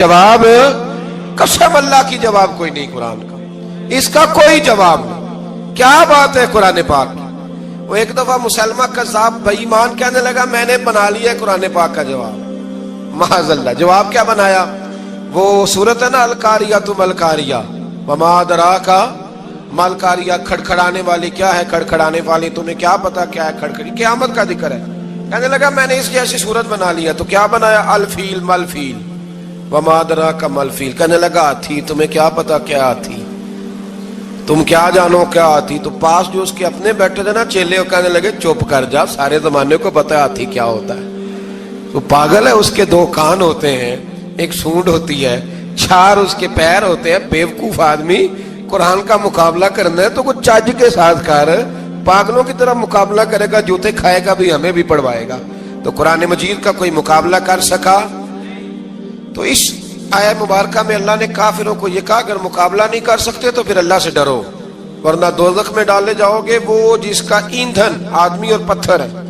جواب قسم اللہ کی جواب کوئی نہیں قرآن کا، اس کا کوئی جواب نہیں۔ کیا بات ہے قرآن پاک کی؟ وہ ایک دفعہ مسلمہ کذاب بے ایمان کہنے لگا میں نے بنا لیا قرآن پاک کا جواب۔ معاذ اللہ، جواب کیا بنایا؟ وہ سورت ہے نا القاریہ ملکاریہ وما ادراک ملکاریہ، کھڑکھڑانے والی کیا ہے؟ کھڑکھڑانے والی تمہیں کیا پتا کیا ہے؟ کھڑکھڑی قیامت کا ذکر ہے۔ کہنے لگا میں نے اس جیسی صورت بنا لیا، تو کیا بنایا؟ الفیل ملفیل وما ادراک ملفیل۔ کہنے لگا ہاتھی، تمہیں کیا پتا کیا ہاتھی؟ تم کیا جانو کیا ہاتھی؟ تو پاس جو اس کے اپنے بیٹھے تھے نا چیلے، وہ کہنے لگے چپ کر جا، سارے زمانے کو پتا ہے ہاتھی کیا ہوتا ہے۔ تو پاگل ہے، اس کے دو کان ہوتے ہیں، ایک سونڈ ہوتی ہے، چار اس کے پیر ہوتے ہیں۔ بیوقوف آدمی، قرآن کا مقابلہ کرنا ہے تو کچھ چج کے ساتھ کر، پاگلوں کی طرح مقابلہ کرے گا، جوتے کھائے گا بھی ہمیں بھی پڑھوائے گا۔ تو قرآن مجید کا کوئی مقابلہ کر سکا؟ تو اس آیت مبارکہ میں اللہ نے کافروں کو یہ کہا اگر مقابلہ نہیں کر سکتے تو پھر اللہ سے ڈرو، ورنہ دوزخ میں ڈالے جاؤ گے، وہ جس کا ایندھن آدمی اور پتھر ہے،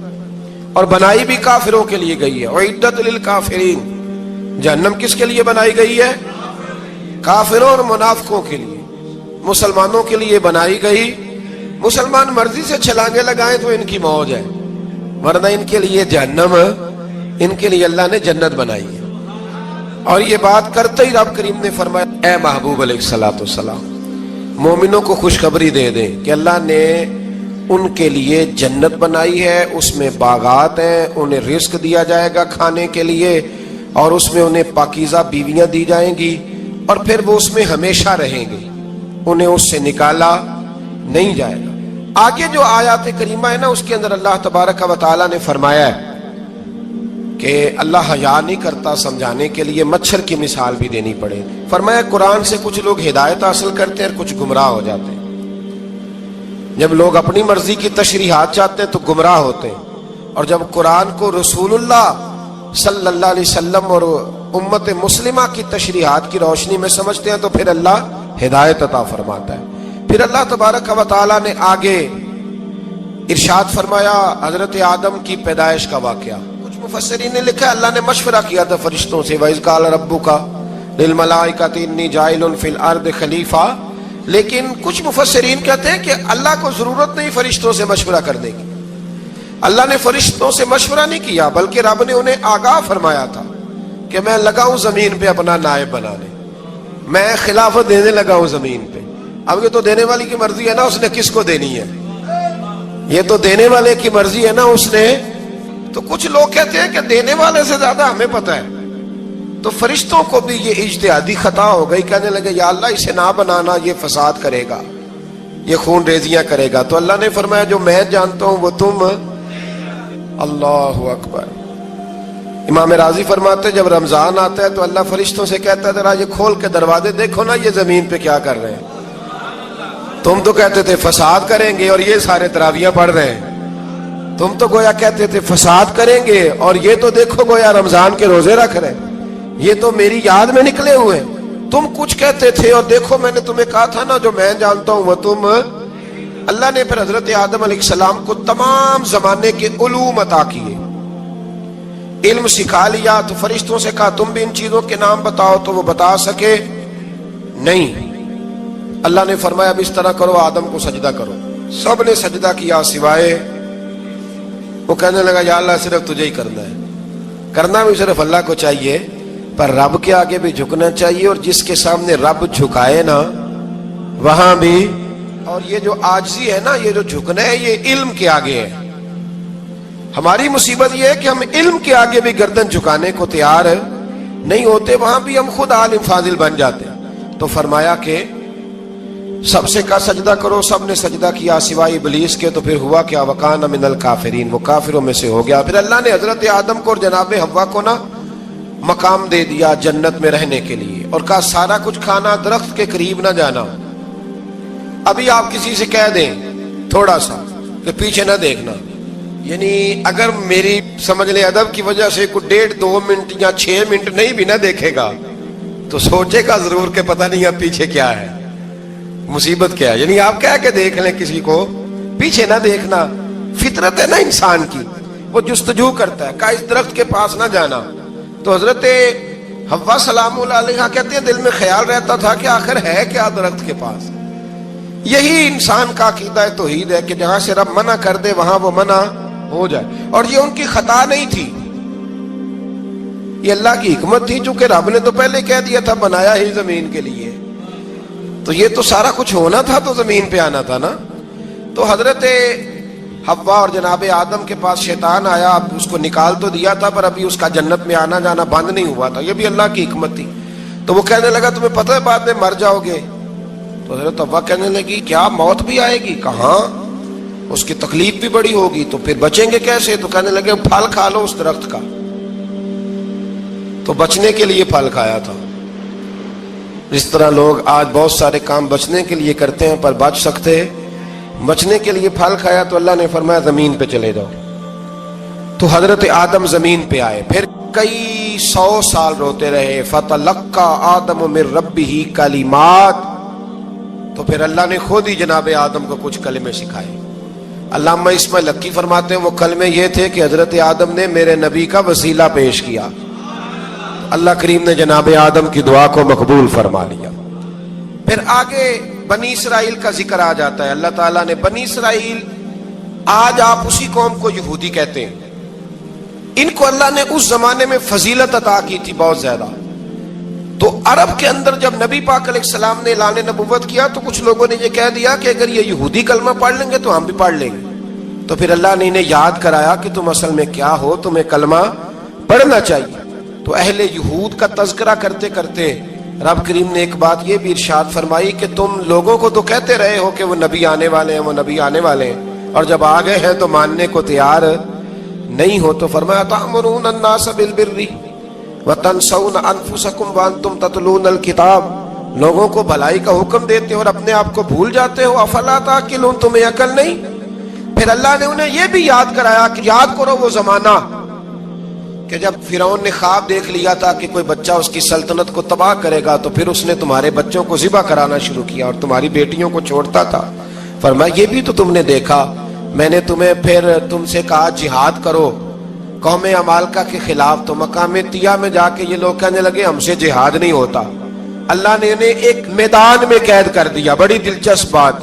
اور بنائی بھی کافروں کے لیے گئی ہے۔ اعدت للکافرین، جہنم کس کے لیے بنائی گئی ہے؟ کافروں اور منافقوں کے لیے۔ مسلمانوں کے لیے بنائی گئی، مسلمان مرضی سے چھلانگے لگائیں تو ان کی موج ہے، ورنہ ان کے لیے جہنم، ان کے لیے اللہ نے جنت بنائی ہے۔ اور یہ بات کرتے ہی رب کریم نے فرمایا اے محبوب علیہ الصلوۃ والسلام، مومنوں کو خوشخبری دے دیں کہ اللہ نے ان کے لیے جنت بنائی ہے، اس میں باغات ہیں، انہیں رزق دیا جائے گا کھانے کے لیے، اور اس میں انہیں پاکیزہ بیویاں دی جائیں گی، اور پھر وہ اس میں ہمیشہ رہیں گے، انہیں اس سے نکالا نہیں جائے گا۔ آگے جو آیات کریمہ ہے نا، اس کے اندر اللہ تبارک و تعالیٰ نے فرمایا ہے کہ اللہ حیا نہیں کرتا سمجھانے کے لیے مچھر کی مثال بھی دینی پڑے۔ فرمایا قرآن سے کچھ لوگ ہدایت حاصل کرتے ہیں اور کچھ گمراہ ہو جاتے ہیں۔ جب لوگ اپنی مرضی کی تشریحات چاہتے ہیں تو گمراہ ہوتے ہیں، اور جب قرآن کو رسول اللہ صلی اللہ علیہ وسلم اور امت مسلمہ کی تشریحات کی روشنی میں سمجھتے ہیں تو پھر اللہ ہدایت عطا فرماتا ہے۔ پھر اللہ تبارک و تعالیٰ نے آگے ارشاد فرمایا حضرت آدم کی پیدائش کا واقعہ۔ کچھ مفسرین نے لکھا ہے اللہ نے مشورہ کیا تھا فرشتوں سے، وَإِذْ قَالَ رَبُّكَ لِلْمَلَائِكَةِ إِنِّي جَاعِلٌ فِي الْأَرْضِ خَلِيفَةً، لیکن کچھ مفسرین کہتے ہیں کہ اللہ کو ضرورت نہیں فرشتوں سے مشورہ کرنے کی، اللہ نے فرشتوں سے مشورہ نہیں کیا، بلکہ رب نے انہیں آگاہ فرمایا تھا کہ میں لگا ہوں زمین پہ اپنا نائب بنانے، میں خلافت دینے لگا ہوں زمین پہ۔ اب یہ تو دینے والی کی مرضی ہے نا اس نے کس کو دینی ہے، یہ تو دینے والے کی مرضی ہے نا اس نے۔ تو کچھ لوگ کہتے ہیں کہ دینے والے سے زیادہ ہمیں پتہ ہے، تو فرشتوں کو بھی یہ اجتہادی خطا ہو گئی، کہنے لگے یا اللہ اسے نہ بنانا، یہ فساد کرے گا، یہ خون ریزیاں کرے گا۔ تو اللہ نے فرمایا جو میں جانتا ہوں وہ تم، اللہ اکبر۔ امام راضی فرماتے ہیں جب رمضان آتا ہے تو اللہ فرشتوں سے کہتا ہے ذرا یہ کھول کے دروازے دیکھو نا یہ زمین پہ کیا کر رہے ہیں، تم تو کہتے تھے فساد کریں گے اور یہ سارے تراویحیں پڑھ رہے ہیں، تم تو گویا کہتے تھے فساد کریں گے اور یہ تو دیکھو گویا رمضان کے روزے رکھ رہے ہیں، یہ تو میری یاد میں نکلے ہوئے ہیں۔ تم کچھ کہتے تھے اور دیکھو میں نے تمہیں کہا تھا نا جو میں جانتا ہوں وہ تم۔ اللہ نے پھر حضرت آدم علیہ السلام کو تمام زمانے کے علوم عطا کیے، علم سکھا لیا۔ تو فرشتوں سے کہا تم بھی ان چیزوں کے نام بتاؤ، تو وہ بتا سکے نہیں۔ اللہ نے فرمایا اب اس طرح کرو آدم کو سجدہ کرو، سب نے سجدہ کیا سوائے، وہ کہنے لگا یا اللہ صرف تجھے ہی کرنا ہے، کرنا بھی صرف اللہ کو چاہیے، پر رب کے آگے بھی جھکنا چاہیے، اور جس کے سامنے رب جھکائے نا وہاں بھی۔ اور یہ جو عاجزی ہے نا، یہ جو جھکنا ہے، یہ علم کے آگے ہے۔ ہماری مصیبت یہ ہے کہ ہم علم کے آگے بھی گردن جھکانے کو تیار نہیں ہوتے، وہاں بھی ہم خود عالم فاضل بن جاتے ہیں۔ تو فرمایا کہ سب سے کہا سجدہ کرو، سب نے سجدہ کیا سوائے ابلیس کے۔ تو پھر ہوا کیا وَكَانَ مِنَ الْكَافِرِينَ، وہ کافروں میں سے ہو گیا۔ پھر اللہ نے حضرت آدم کو اور جناب حوا کو نا مقام دے دیا جنت میں رہنے کے لیے، اور کہا سارا کچھ کھانا، درخت کے قریب نہ جانا۔ ابھی آپ کسی سے کہہ دیں تھوڑا سا کہ پیچھے نہ دیکھنا، یعنی اگر میری سمجھ لیں ادب کی وجہ سے کوئی 1.5-2 منٹ یا 6 منٹ نہیں بھی نہ دیکھے گا تو سوچے گا ضرور کہ پتہ نہیں اب پیچھے کیا ہے، مصیبت کیا ہے۔ یعنی آپ کہہ کے دیکھ لیں کسی کو، پیچھے نہ دیکھنا، فطرت ہے نا انسان کی، وہ جستجو کرتا ہے، کہا اس درخت کے پاس نہ جانا۔ تو حضرت حوا سلام اللہ علیہا کہتے ہیں دل میں خیال رہتا تھا کہ آخر ہے کیا درخت کے پاس. یہی انسان کا عقیدہ توحید ہے کہ جہاں سے رب منع کر دے وہاں وہ منع ہو جائے. اور یہ ان کی خطا نہیں تھی, یہ اللہ کی حکمت تھی, چونکہ رب نے تو پہلے کہہ دیا تھا بنایا ہی زمین کے لیے, تو یہ تو سارا کچھ ہونا تھا تو زمین پہ آنا تھا نا. تو حضرت حوا اور جناب آدم کے پاس شیطان آیا, اب اس کو نکال تو دیا تھا پر ابھی اس کا جنت میں آنا جانا بند نہیں ہوا تھا, یہ بھی اللہ کی حکمت تھی. تو وہ کہنے لگا تمہیں پتہ ہے بعد میں مر جاؤ گے. تو حضرت حوا کہنے لگی کیا موت بھی آئے گی؟ کہاں, اس کی تکلیف بھی بڑی ہوگی, تو پھر بچیں گے کیسے؟ تو کہنے لگے پھل کھا لو اس درخت کا. تو بچنے کے لیے پھل کھایا تھا. اس طرح لوگ آج بہت سارے کام بچنے کے لیے کرتے ہیں پر بچ سکتے, بچنے کے لیے پھل کھایا تو اللہ نے فرمایا زمین پہ چلے جاؤ. تو حضرت آدم زمین پہ آئے, پھر کئی 100 سال روتے رہے. فتلقى آدم من ربہ کلمات, تو پھر اللہ نے خود ہی جناب آدم کو کچھ کلمے سکھائے. علامہ اسماعیل لکی فرماتے ہیں وہ کلمے یہ تھے کہ حضرت آدم نے میرے نبی کا وسیلہ پیش کیا, اللہ کریم نے جناب آدم کی دعا کو مقبول فرما لیا. پھر آگے بنی اسرائیل کا ذکر آ جاتا ہے. اللہ تعالیٰ نے بنی اسرائیل, آج آپ اسی قوم کو یہودی کہتے ہیں, ان کو اللہ نے اس زمانے میں فضیلت عطا کی تھی بہت زیادہ. تو عرب کے اندر جب نبی پاک علیہ السلام نے اعلان نبوت کیا تو کچھ لوگوں نے یہ کہہ دیا کہ اگر یہ یہودی کلمہ پڑھ لیں گے تو ہم بھی پڑھ لیں گے. تو پھر اللہ نے انہیں یاد کرایا کہ تم اصل میں کیا ہو, تمہیں کلمہ پڑھنا چاہیے. تو اہل یہود کا تذکرہ کرتے کرتے رب کریم نے ایک بات یہ بھی ارشاد فرمائی کہ تم لوگوں کو تو کہتے رہے ہو کہ وہ نبی آنے والے ہیں, وہ نبی آنے والے ہیں, اور جب آ گئے ہیں تو ماننے کو تیار نہیں ہو. تو فرمایا تأمرون الناس بالبر وتنسون انفسکم وانتم تتلون الکتاب, لوگوں کو بھلائی کا حکم دیتے ہو اور اپنے آپ کو بھول جاتے ہو. افلا تعقلون, تمہیں عقل نہیں؟ پھر اللہ نے انہیں یہ بھی یاد کرایا کہ یاد کرو وہ زمانہ کہ جب فرعون نے خواب دیکھ لیا تھا کہ کوئی بچہ اس کی سلطنت کو تباہ کرے گا, تو پھر اس نے تمہارے بچوں کو ذبح کرانا شروع کیا اور تمہاری بیٹیوں کو چھوڑتا تھا. فرمایا یہ بھی تو تم نے دیکھا, میں نے تمہیں پھر تم سے کہا جہاد کرو قوم عمالقہ کے خلاف, تو مقام طیہ میں جا کے یہ لوگ کہنے لگے ہم سے جہاد نہیں ہوتا. اللہ نے انہیں ایک میدان میں قید کر دیا. بڑی دلچسپ بات,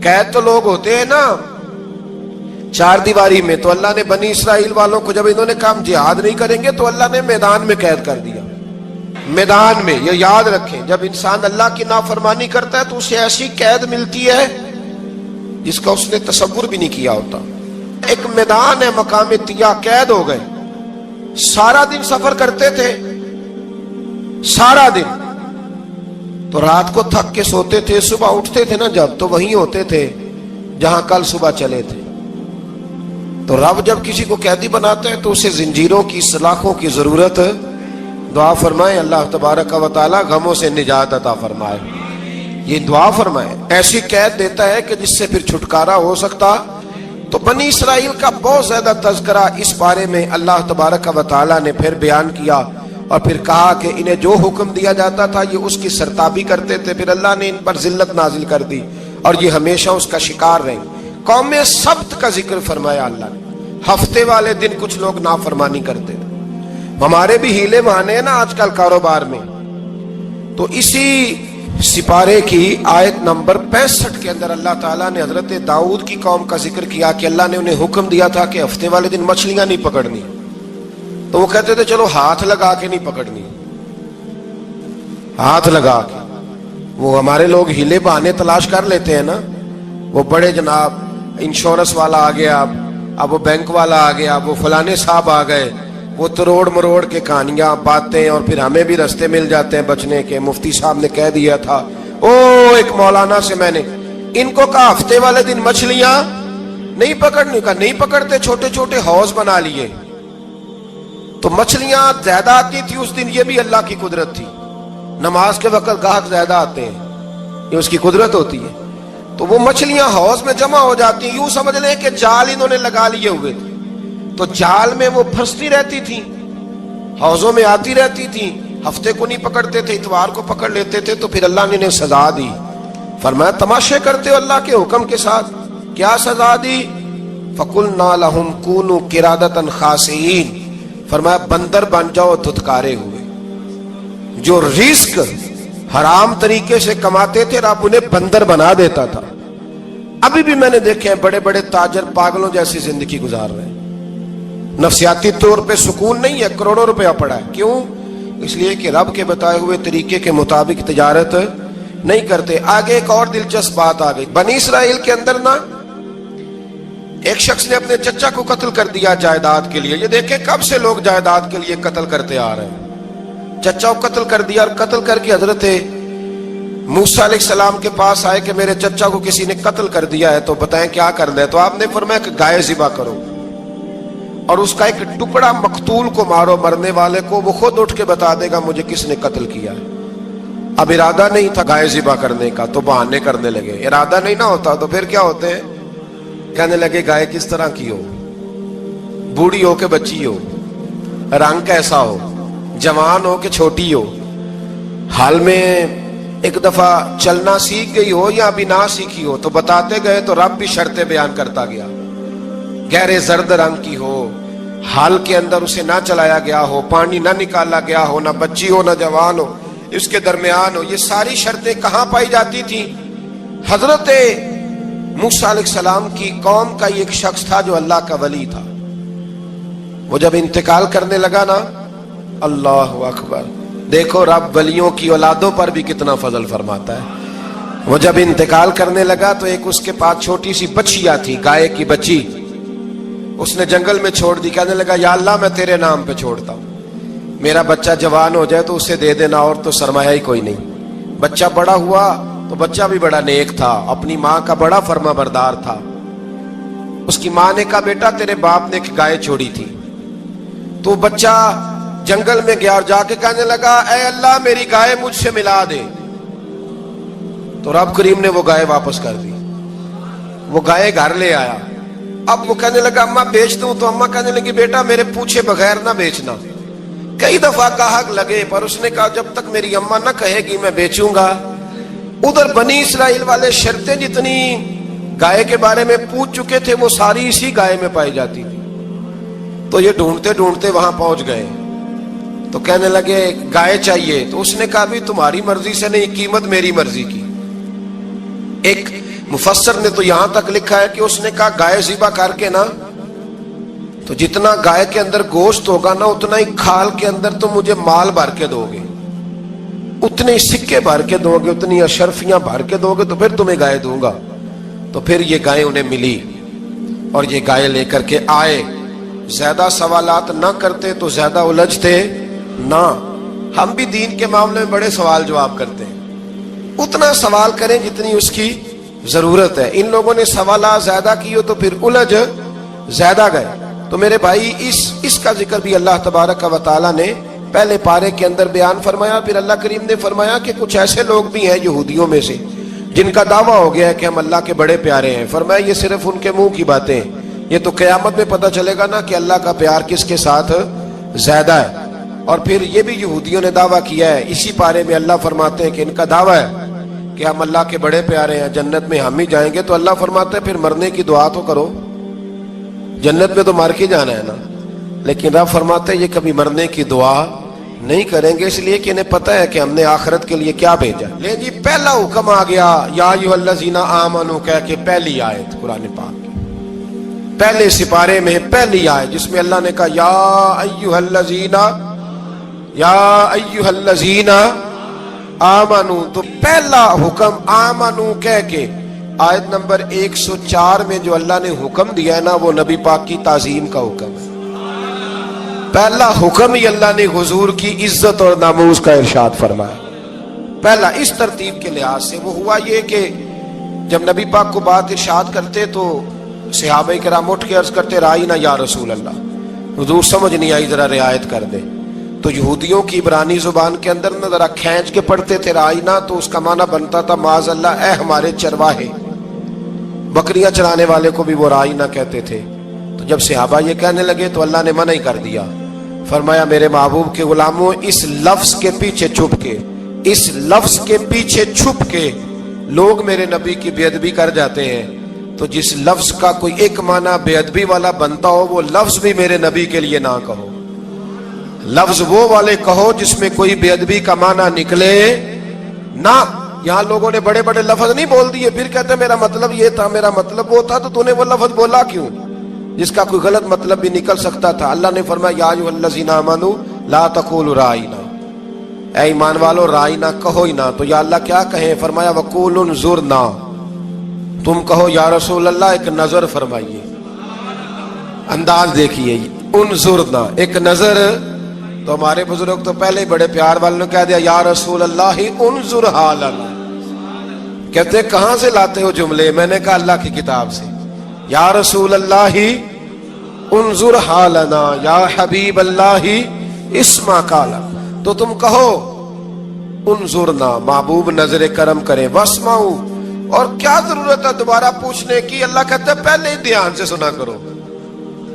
قید تو لوگ ہوتے ہیں نا چار دیواری میں, تو اللہ نے بنی اسرائیل والوں کو جب انہوں نے کہا ہم جہاد نہیں کریں گے تو اللہ نے میدان میں قید کر دیا. میدان میں, یہ یاد رکھیں, جب انسان اللہ کی نافرمانی کرتا ہے تو اسے ایسی قید ملتی ہے جس کا اس نے تصور بھی نہیں کیا ہوتا. ایک میدان ہے مقام طیہ, قید ہو گئے, سارا دن سفر کرتے تھے, سارا دن, تو رات کو تھک کے سوتے تھے, صبح اٹھتے تھے نا جب تو وہیں ہوتے تھے جہاں کل صبح چلے تھے. تو رب جب کسی کو قیدی بناتا ہے تو اسے زنجیروں کی سلاخوں کی ضرورت, دعا فرمائے اللہ تبارک و تعالی غموں سے نجات عطا فرمائے. یہ دعا فرمائے, ایسی قید دیتا ہے کہ جس سے پھر چھٹکارا ہو سکتا. تو بنی اسرائیل کا بہت زیادہ تذکرہ اس بارے میں اللہ تبارک و تعالی نے پھر بیان کیا, اور پھر کہا کہ انہیں جو حکم دیا جاتا تھا یہ اس کی سرتابی کرتے تھے. پھر اللہ نے ان پر ذلت نازل کر دی اور یہ ہمیشہ اس کا شکار رہے. قوم سبت کا ذکر فرمایا اللہ نے, ہفتے والے دن کچھ لوگ نافرمانی کرتے تھے. ہمارے بھی ہیلے بہانے ہیں نا آج کل کاروبار میں. تو اسی سپارے کی آیت نمبر 65 کے اندر اللہ تعالیٰ نے حضرت داؤد کی قوم کا ذکر کیا کہ اللہ نے انہیں حکم دیا تھا کہ ہفتے والے دن مچھلیاں نہیں پکڑنی. تو وہ کہتے تھے چلو ہاتھ لگا کے نہیں پکڑنی, ہاتھ لگا کے. وہ ہمارے لوگ ہیلے بہانے تلاش کر لیتے ہیں نا, وہ بڑے جناب انشورنس والا آ گیا, اب وہ بینک والا آ گیا, وہ فلانے صاحب آ گئے, وہ تروڑ مروڑ کے کہانیاں باتیں, اور پھر ہمیں بھی رستے مل جاتے ہیں بچنے کے. مفتی صاحب نے کہہ دیا تھا ایک مولانا سے میں نے ان کو کہا ہفتے والے دن مچھلیاں نہیں پکڑنے کا, نہیں پکڑتے, چھوٹے چھوٹے حوض بنا لیے. تو مچھلیاں زیادہ آتی تھی اس دن, یہ بھی اللہ کی قدرت تھی. نماز کے وقت گاہک زیادہ آتے ہیں, یہ اس کی قدرت ہوتی ہے. تو وہ مچھلیاں حوض میں جمع ہو جاتی ہیں. یوں سمجھ لیں کہ جال انہوں نے لگا لیے ہوئے تھے, تو جال میں وہ پھنستی رہتی تھی, حوضوں میں آتی رہتی تھی. ہفتے کو نہیں پکڑتے تھے, اتوار کو پکڑ لیتے تھے. تو پھر اللہ نے انہیں سزا دی. فرمایا تماشے کرتے ہو اللہ کے حکم کے ساتھ. کیا سزا دی؟ فَقُلْنَا لَهُمْ كُونُوا قِرَادَةً خَاسِئِينَ, فرمایا بندر بن جاؤ دھتکارے ہوئے. جو رزق حرام طریقے سے کماتے تھے رب انہیں بندر بنا دیتا تھا. ابھی بھی میں نے دیکھے ہیں بڑے بڑے تاجر پاگلوں جیسی زندگی گزار رہے ہیں. نفسیاتی طور پہ سکون نہیں ہے, کروڑوں روپیہ پڑا ہے. کیوں؟ اس لیے کہ رب کے بتائے ہوئے طریقے کے مطابق تجارت نہیں کرتے. آگے ایک اور دلچسپ بات آ گئی. بنی اسرائیل کے اندر نا ایک شخص نے اپنے چچا کو قتل کر دیا جائیداد کے لیے. یہ دیکھیں کب سے لوگ جائیداد کے لیے قتل کرتے آ رہے ہیں. چچا کو قتل کر دیا, اور قتل کر کے حضرت موسیٰ علیہ السلام کے پاس آئے کہ میرے چچا کو کسی نے قتل کر دیا ہے, تو بتائیں کیا کرنا ہے. تو آپ نے فرمایا کہ گائے ذبح کرو اور اس کا ایک ٹکڑا مقتول کو مارو, مرنے والے کو, وہ خود اٹھ کے بتا دے گا مجھے کس نے قتل کیا ہے. اب ارادہ نہیں تھا گائے ذبح کرنے کا تو بہانے کرنے لگے. ارادہ نہیں نہ ہوتا تو پھر کیا ہوتے ہیں, کہنے لگے گائے کس طرح کی ہو, بوڑھی ہو کہ بچی ہو, رنگ کیسا ہو, جوان ہو کہ چھوٹی ہو, حال میں ایک دفعہ چلنا سیکھ گئی ہو یا ابھی نہ سیکھی ہو. تو بتاتے گئے تو رب بھی شرطیں بیان کرتا گیا. گہرے زرد رنگ کی ہو, حال کے اندر اسے نہ چلایا گیا ہو, پانی نہ نکالا گیا ہو, نہ بچی ہو نہ جوان ہو, اس کے درمیان ہو. یہ ساری شرطیں کہاں پائی جاتی تھی؟ حضرت موسیٰ علیہ السلام کی قوم کا ایک شخص تھا جو اللہ کا ولی تھا. وہ جب انتقال کرنے لگا نا, اللہ اکبر, دیکھو رب ولیوں کی اولادوں پر بھی کتنا فضل فرماتا ہے. وہ جب انتقال کرنے لگا تو ایک اس کے پاس چھوٹی سی بچیا تھی, گائے کی بچی, اس نے جنگل میں چھوڑ دی. کہنے لگا یا اللہ میں تیرے نام پہ چھوڑتا ہوں, میرا بچہ جوان ہو جائے تو اسے دے دینا, اور تو سرمایہ ہی کوئی نہیں. بچہ بڑا ہوا تو بچہ بھی بڑا نیک تھا, اپنی ماں کا بڑا فرما بردار تھا. اس کی ماں نے کہا بیٹا تیرے باپ نے ایک گائے چھوڑی تھی. تو بچہ جنگل میں گیا اور جا کے کہنے لگا اے اللہ میری گائے مجھ سے ملا دے. تو رب کریم نے وہ گائے واپس کر دی. وہ گائے گھر لے آیا. اب وہ کہنے لگا اماں بیچ دوں, تو اماں کہنے لگی بیٹا میرے پوچھے بغیر نہ بیچنا. کئی دفعہ گاہک لگے پر اس نے کہا جب تک میری اماں نہ کہے گی میں بیچوں گا. ادھر بنی اسرائیل والے شرطیں جتنی گائے کے بارے میں پوچھ چکے تھے وہ ساری اسی گائے میں پائی جاتی تھی. تو یہ ڈھونڈتے ڈھونڈتے وہاں پہنچ گئے. تو کہنے لگے گائے چاہیے. تو اس نے کہا بھی تمہاری مرضی سے نہیں, قیمت میری مرضی کی. ایک مفسر نے تو یہاں تک لکھا ہے کہ اس نے کہا گائے ذبح کر کے نا تو جتنا گائے کے اندر گوشت ہوگا نا اتنا ہی کھال کے اندر تم مجھے مال بھر کے دو گے, اتنے سکے بھر کے دو گے, اتنی اشرفیاں بھر کے دو گے تو پھر تمہیں گائے دوں گا. تو پھر یہ گائے انہیں ملی اور یہ گائے لے کر کے آئے. زیادہ سوالات نہ کرتے تو زیادہ الجھتے نہ. ہم بھی دین کے معاملے میں بڑے سوال جواب کرتے ہیں, اتنا سوال کریں جتنی اس کی ضرورت ہے. ان لوگوں نے سوالات زیادہ کیے تو پھر الجھ زیادہ گئے. تو میرے بھائی اس کا ذکر بھی اللہ تبارک و تعالیٰ نے پہلے پارے کے اندر بیان فرمایا. پھر اللہ کریم نے فرمایا کہ کچھ ایسے لوگ بھی ہیں یہودیوں میں سے جن کا دعویٰ ہو گیا ہے کہ ہم اللہ کے بڑے پیارے ہیں. فرمایا یہ صرف ان کے منہ کی باتیں ہیں, یہ تو قیامت میں پتہ چلے گا نا کہ اللہ کا پیار کس کے ساتھ زیادہ ہے. اور پھر یہ بھی یہودیوں نے دعویٰ کیا ہے, اسی پارے میں اللہ فرماتے ہیں کہ ان کا دعویٰ ہے کہ ہم اللہ کے بڑے پیارے ہیں, جنت میں ہم ہی جائیں گے. تو اللہ فرماتے ہیں پھر مرنے کی دعا تو کرو, جنت میں تو مر کے جانا ہے نا. لیکن رب فرماتے ہیں یہ کبھی مرنے کی دعا نہیں کریں گے, اس لیے کہ انہیں پتہ ہے کہ ہم نے آخرت کے لیے کیا بھیجا. لے جی پہلا حکم آ گیا یا ایھا الذین آمنوا کہہ کے, پہلی آیت قرآن پاک کی پہلے سپارے میں پہلی آیت جس میں اللہ نے کہا یا ایھا الذین آمنوا. تو پہلا حکم آمنوا کہہ کے آیت نمبر 104 میں جو اللہ نے حکم دیا ہے نا وہ نبی پاک کی تعظیم کا حکم ہے. پہلا حکم ہی اللہ نے حضور کی عزت اور ناموس کا ارشاد فرمایا. پہلا اس ترتیب کے لحاظ سے وہ ہوا یہ کہ جب نبی پاک کو بات ارشاد کرتے تو صحابہ کرام اٹھ کے عرض کرتے رائینا یا رسول اللہ, حضور سمجھ نہیں آئی ذرا رعایت کر دے. تو یہودیوں کی عبرانی زبان کے اندر نہ ذرا کھینچ کے پڑھتے تھے رائینا, تو اس کا معنی بنتا تھا معاذ اللہ اے ہمارے چرواہے. بکریاں چرانے والے کو بھی وہ رائینا کہتے تھے. تو جب صحابہ یہ کہنے لگے تو اللہ نے منع ہی کر دیا. فرمایا میرے محبوب کے غلاموں اس لفظ کے پیچھے چھپ کے, اس لفظ کے پیچھے چھپ کے لوگ میرے نبی کی بے ادبی کر جاتے ہیں. تو جس لفظ کا کوئی ایک معنی بے ادبی والا بنتا ہو وہ لفظ بھی میرے نبی کے لیے نہ کہو. لفظ وہ والے کہو جس میں کوئی بے ادبی کا معنی نکلے نہ. یہاں لوگوں نے بڑے بڑے لفظ نہیں بول دیے پھر کہتے میرا مطلب یہ تھا میرا مطلب وہ تھا. تو تو نے وہ لفظ بولا کیوں جس کا کوئی غلط مطلب بھی نکل سکتا تھا؟ اللہ نے فرمایا یا ایھا الذین آمنوا لا تقولوا رائنا، اے ایمان والو رائنا کہو ہی نہ. تو یا اللہ کیا کہیں؟ فرمایا وقولوا انظرنا، تم کہو یا رسول اللہ ایک نظر فرمائیے. انداز دیکھیے انظرنا ایک نظر. تو ہمارے بزرگ تو پہلے ہی بڑے پیار والوں نے کہہ دیا یا رسول اللہ انظر حالنا. کہتے کہاں سے لاتے ہو جملے؟ میں نے کہا اللہ کی کتاب سے. یا رسول اللہ انظر حالنا یا حبیب اللہ اسمع قالا. تو تم کہو انظرنا، محبوب نظر کرم کرے، واسمعوا، اور کیا ضرورت ہے دوبارہ پوچھنے کی؟ اللہ کہتا ہے پہلے ہی دھیان سے سنا کرو،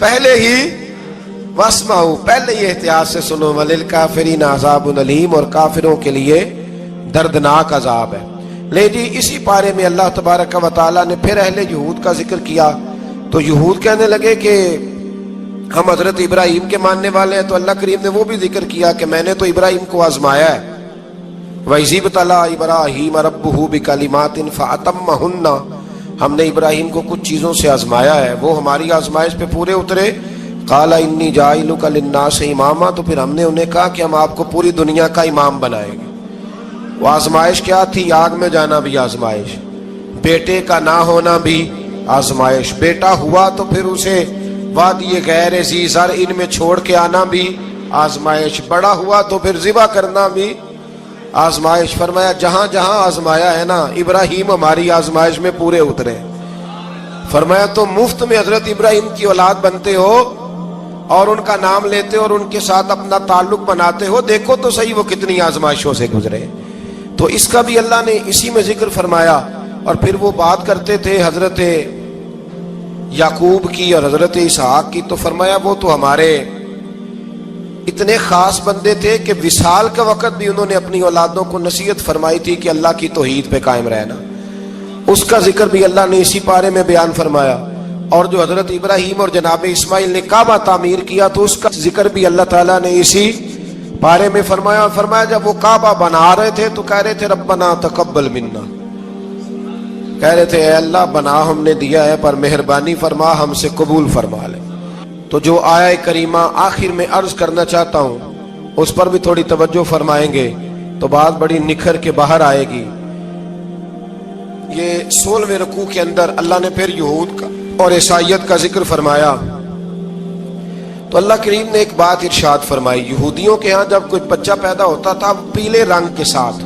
پہلے ہی واسمعوا، پہلے ہی احتیاط سے سنو. وللکافرین عذاب علیم، اور کافروں کے لیے دردناک عذاب ہے. لے جی اسی پارے میں اللہ تبارک و تعالیٰ نے پھر اہل یہود کا ذکر کیا. تو یہود کہنے لگے کہ ہم حضرت ابراہیم کے ماننے والے ہیں. تو اللہ کریم نے وہ بھی ذکر کیا کہ میں نے تو ابراہیم کو آزمایا ہے. وَإِذِ ابْتَلَىٰ إِبْرَاهِيمَ رَبُّهُ بِكَلِمَاتٍ فَأَتَمَّهُنَّ، ہم نے ابراہیم کو کچھ چیزوں سے آزمایا ہے، وہ ہماری آزمائش پہ پورے اترے. قَالَ إِنِّي جَاعِلُكَ لِلنَّاسِ إِمَامًا، تو پھر ہم نے انہیں کہا کہ ہم آپ کو پوری دنیا کا امام بنائیں گے. وہ آزمائش کیا تھی؟ آگ میں جانا بھی آزمائش، بیٹے کا نہ ہونا بھی آزمائش، بیٹا ہوا تو پھر اسے وادی غیر ذی زرع ان میں چھوڑ کے آنا بھی آزمائش، بڑا ہوا تو پھر ذبح کرنا بھی آزمائش. فرمایا جہاں جہاں آزمایا ہے نا ابراہیم ہماری آزمائش میں پورے اترے. فرمایا تو مفت میں حضرت ابراہیم کی اولاد بنتے ہو اور ان کا نام لیتے اور ان کے ساتھ اپنا تعلق بناتے ہو، دیکھو تو صحیح وہ کتنی آزمائشوں سے گزرے. تو اس کا بھی اللہ نے اسی میں ذکر فرمایا. اور پھر وہ بات کرتے تھے حضرت یعقوب کی اور حضرت اسحاق کی. تو فرمایا وہ تو ہمارے اتنے خاص بندے تھے کہ وصال کے وقت بھی انہوں نے اپنی اولادوں کو نصیحت فرمائی تھی کہ اللہ کی توحید پہ قائم رہنا. اس کا ذکر بھی اللہ نے اسی پارے میں بیان فرمایا. اور جو حضرت ابراہیم اور جناب اسماعیل نے کعبہ تعمیر کیا تو اس کا ذکر بھی اللہ تعالیٰ نے اسی بارے میں فرمایا. اور فرمایا جب وہ کعبہ بنا رہے تھے تو کہہ رہے تھے ربنا تقبل منا، کہہ رہے تھے اے اللہ بنا ہم نے دیا ہے پر مہربانی فرما ہم سے قبول فرما لے. تو جو آیہ کریمہ آخر میں عرض کرنا چاہتا ہوں اس پر بھی تھوڑی توجہ فرمائیں گے تو بات بڑی نکھر کے باہر آئے گی. یہ 16ویں رکوع کے اندر اللہ نے پھر یہود کا اور عیسائیت کا ذکر فرمایا. تو اللہ کریم نے ایک بات ارشاد فرمائی. یہودیوں کے ہاں جب کوئی بچہ پیدا ہوتا تھا پیلے رنگ کے ساتھ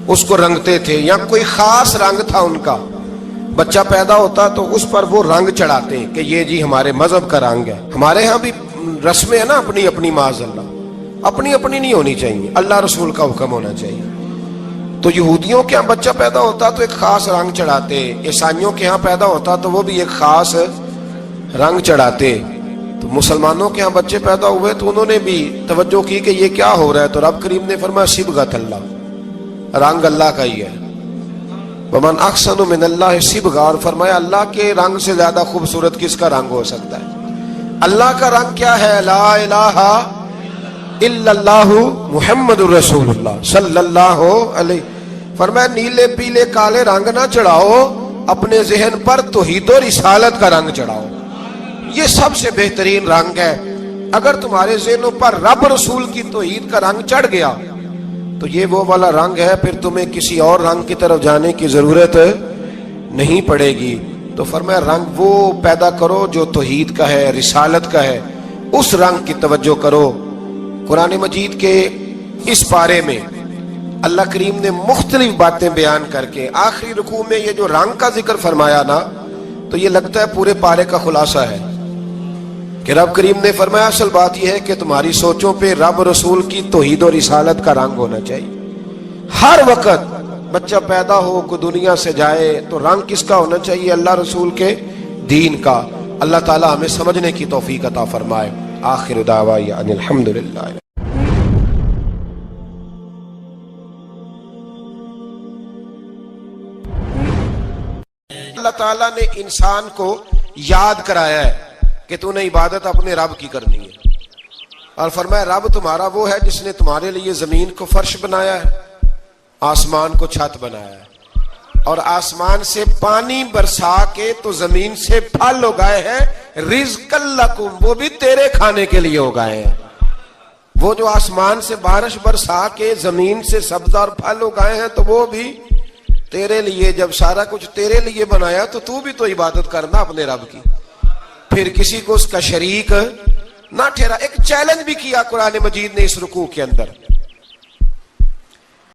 اس کو رنگتے تھے، یا کوئی خاص رنگ تھا ان کا، بچہ پیدا ہوتا تو اس پر وہ رنگ چڑھاتے کہ یہ جی ہمارے مذہب کا رنگ ہے. ہمارے ہاں بھی رسمیں ہیں نا اپنی اپنی، معاذ اللہ اپنی اپنی نہیں ہونی چاہیے، اللہ رسول کا حکم ہونا چاہیے. تو یہودیوں کے ہاں بچہ پیدا ہوتا تو ایک خاص رنگ چڑھاتے، عیسائیوں کے ہاں پیدا ہوتا تو وہ بھی ایک خاص رنگ چڑھاتے. تو مسلمانوں کے ہاں بچے پیدا ہوئے تو انہوں نے بھی توجہ کی کہ یہ کیا ہو رہا ہے. تو رب کریم نے فرمایا صبغۃ اللہ، رنگ اللہ کا ہی ہے. ومن احسن من اللہ صبغہ، اور فرمایا اللہ کے رنگ سے زیادہ خوبصورت کس کا رنگ ہو سکتا ہے. اللہ کا رنگ کیا ہے؟ لا الہ الا اللہ محمد الرسول اللہ صلی اللہ علیہ. فرمایا نیلے پیلے کالے رنگ نہ چڑھاؤ، اپنے ذہن پر توحید و رسالت کا رنگ چڑھاؤ. یہ سب سے بہترین رنگ ہے. اگر تمہارے ذہنوں پر رب رسول کی توحید کا رنگ چڑھ گیا تو یہ وہ والا رنگ ہے، پھر تمہیں کسی اور رنگ کی طرف جانے کی ضرورت نہیں پڑے گی. تو فرمایا رنگ وہ پیدا کرو جو توحید کا ہے، رسالت کا ہے، اس رنگ کی توجہ کرو. قرآن مجید کے اس پارے میں اللہ کریم نے مختلف باتیں بیان کر کے آخری رکوع میں یہ جو رنگ کا ذکر فرمایا نا تو یہ لگتا ہے پورے پارے کا خلاصہ ہے کہ رب کریم نے فرمایا اصل بات یہ ہے کہ تمہاری سوچوں پہ رب رسول کی توحید و رسالت کا رنگ ہونا چاہیے. ہر وقت بچہ پیدا ہو کو دنیا سے جائے تو رنگ کس کا ہونا چاہیے؟ اللہ رسول کے دین کا. اللہ تعالی ہمیں سمجھنے کی توفیق عطا فرمائے. آخر دعوانا ان الحمدللہ. اللہ تعالیٰ نے انسان کو یاد کرایا ہے کہ تو نے عبادت اپنے رب کی کرنی ہے. اور فرمایا رب تمہارا وہ ہے جس نے تمہارے لیے زمین کو فرش بنایا ہے، آسمان کو چھت بنایا ہے، اور آسمان سے پانی برسا کے تو زمین سے پھل اگائے ہیں، رزق لکم، وہ بھی تیرے کھانے کے لیے اگائے ہیں۔ وہ جو آسمان سے بارش برسا کے زمین سے سبز اور پھل اگائے ہیں تو وہ بھی تیرے لیے۔ جب سارا کچھ تیرے لیے بنایا تو بھی تو عبادت کرنا اپنے رب کی، پھر کسی کو اس کا شریک نہ ٹھہرا۔ ایک چیلنج بھی کیا قرآن مجید نے اس رکوع کے اندر،